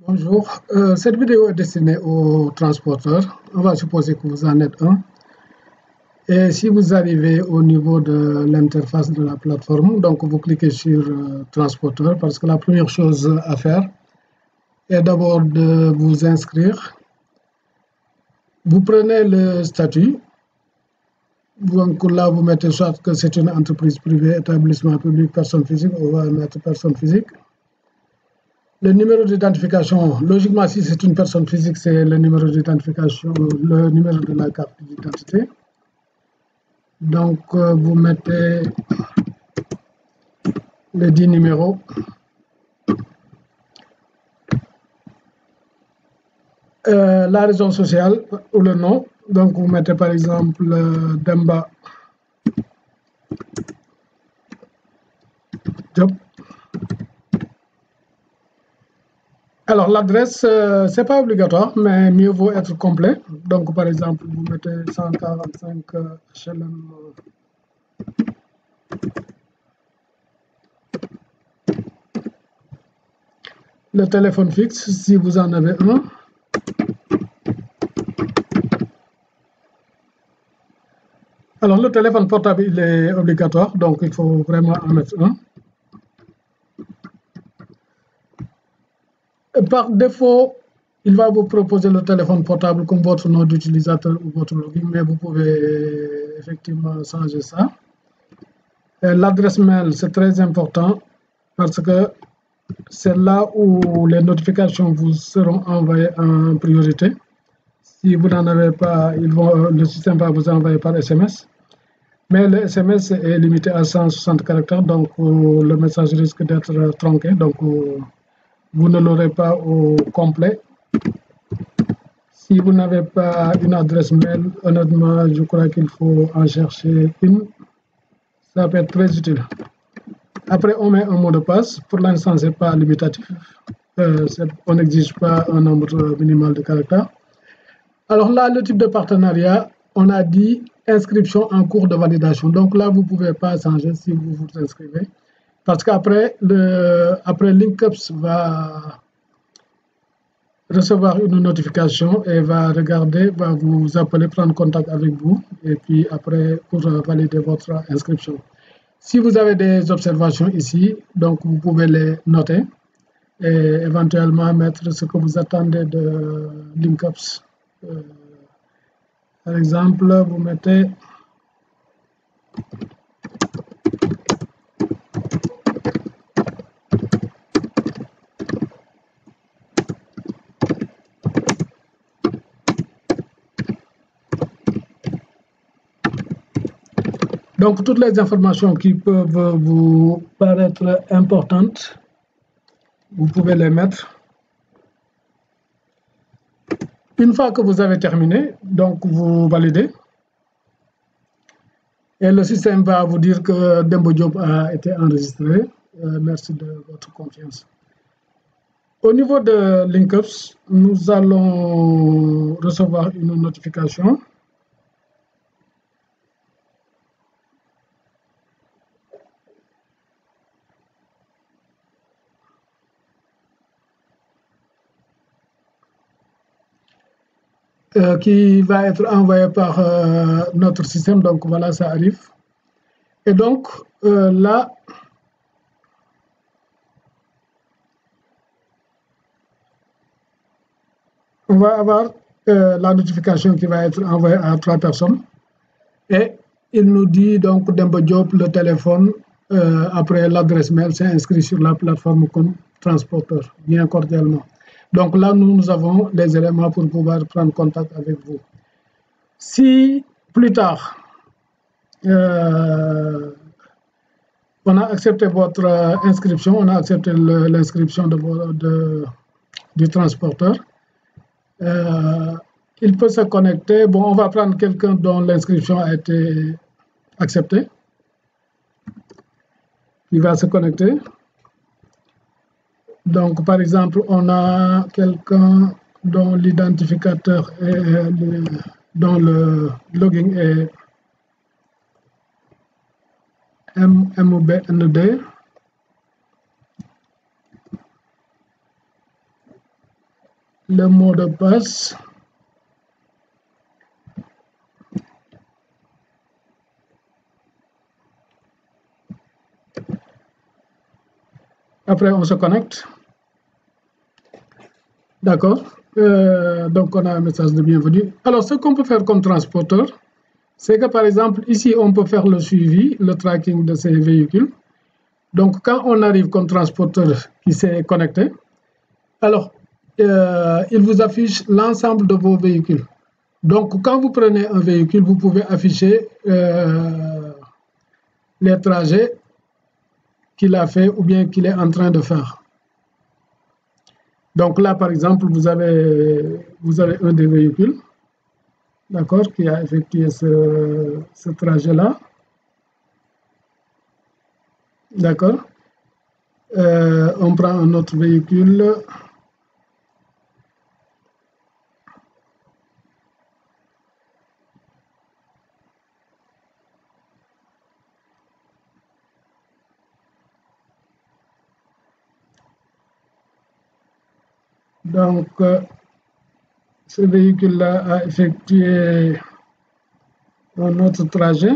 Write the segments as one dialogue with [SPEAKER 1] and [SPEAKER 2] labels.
[SPEAKER 1] Bonjour, cette vidéo est destinée aux transporteurs. On va supposer que vous en êtes un. Et si vous arrivez au niveau de l'interface de la plateforme, donc vous cliquez sur transporteur parce que la première chose à faire est d'abord de vous inscrire. Vous prenez le statut. Donc là, vous mettez soit que c'est une entreprise privée, établissement public, personne physique, on va mettre personne physique. Le numéro d'identification, logiquement, si c'est une personne physique, c'est le numéro d'identification, le numéro de la carte d'identité. Donc, vous mettez les 10 numéros. La raison sociale ou le nom. Donc, vous mettez par exemple Demba Job. Alors, l'adresse, ce n'est pas obligatoire, mais mieux vaut être complet. Donc, par exemple, vous mettez 145 HLM. Le téléphone fixe, si vous en avez un. Alors, le téléphone portable, il est obligatoire, donc il faut vraiment en mettre un. Par défaut, il va vous proposer le téléphone portable comme votre nom d'utilisateur ou votre login, mais vous pouvez effectivement changer ça. L'adresse mail, c'est très important parce que c'est là où les notifications vous seront envoyées en priorité. Si vous n'en avez pas, le système va vous envoyer par SMS. Mais le SMS est limité à 160 caractères, donc le message risque d'être tronqué. Donc, vous ne l'aurez pas au complet. Si vous n'avez pas une adresse mail, honnêtement, je crois qu'il faut en chercher une. Ça peut être très utile. Après, on met un mot de passe. Pour l'instant, ce n'est pas limitatif. On n'exige pas un nombre minimal de caractères. Alors là, le type de partenariat, on a dit inscription en cours de validation. Donc là, vous ne pouvez pas changer si vous vous inscrivez. Parce qu'après, Linkups va recevoir une notification et va regarder, va vous appeler, prendre contact avec vous, et puis après, pour valider votre inscription. Si vous avez des observations ici, donc vous pouvez les noter et éventuellement mettre ce que vous attendez de Linkups. Par exemple, vous mettez donc toutes les informations qui peuvent vous paraître importantes, vous pouvez les mettre. Une fois que vous avez terminé, donc vous validez. Et le système va vous dire que Demba Diop a été enregistré. Merci de votre confiance. Au niveau de Linkups, nous allons recevoir une notification. Qui va être envoyé par notre système. Donc voilà, ça arrive. Et donc là, on va avoir la notification qui va être envoyée à 3 personnes. Et il nous dit donc Demba Diop, le téléphone, après l'adresse mail, c'est inscrit sur la plateforme comme transporteur, bien cordialement. Donc là, nous avons les éléments pour pouvoir prendre contact avec vous. Si plus tard, on a accepté votre inscription, on a accepté l'inscription du transporteur, il peut se connecter. Bon, on va prendre quelqu'un dont l'inscription a été acceptée. Il va se connecter. Donc, par exemple, on a quelqu'un dont l'identificateur est, dont le login est MBND. le mot de passe. Après, on se connecte. D'accord. Donc, on a un message de bienvenue. Alors, ce qu'on peut faire comme transporteur, c'est que, par exemple, ici, on peut faire le suivi, le tracking de ces véhicules. Donc, quand on arrive comme transporteur qui s'est connecté, alors, il vous affiche l'ensemble de vos véhicules. Donc, quand vous prenez un véhicule, vous pouvez afficher les trajets qu'il a fait ou bien qu'il est en train de faire. Donc là, par exemple, vous avez un des véhicules, d'accord, qui a effectué ce trajet-là. D'accord. On prend un autre véhicule. Donc, ce véhicule-là a effectué un autre trajet.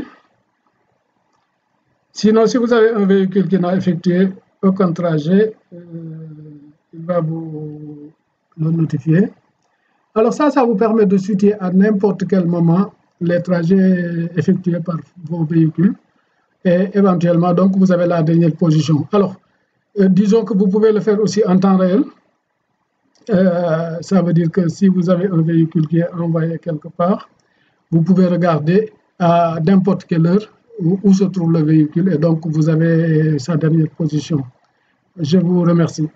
[SPEAKER 1] Sinon, si vous avez un véhicule qui n'a effectué aucun trajet, il va vous le notifier. Alors ça vous permet de situer à n'importe quel moment les trajets effectués par vos véhicules et éventuellement, donc, vous avez la dernière position. Alors, disons que vous pouvez le faire aussi en temps réel. Ça veut dire que si vous avez un véhicule qui est envoyé quelque part, vous pouvez regarder à n'importe quelle heure où se trouve le véhicule et donc vous avez sa dernière position. Je vous remercie.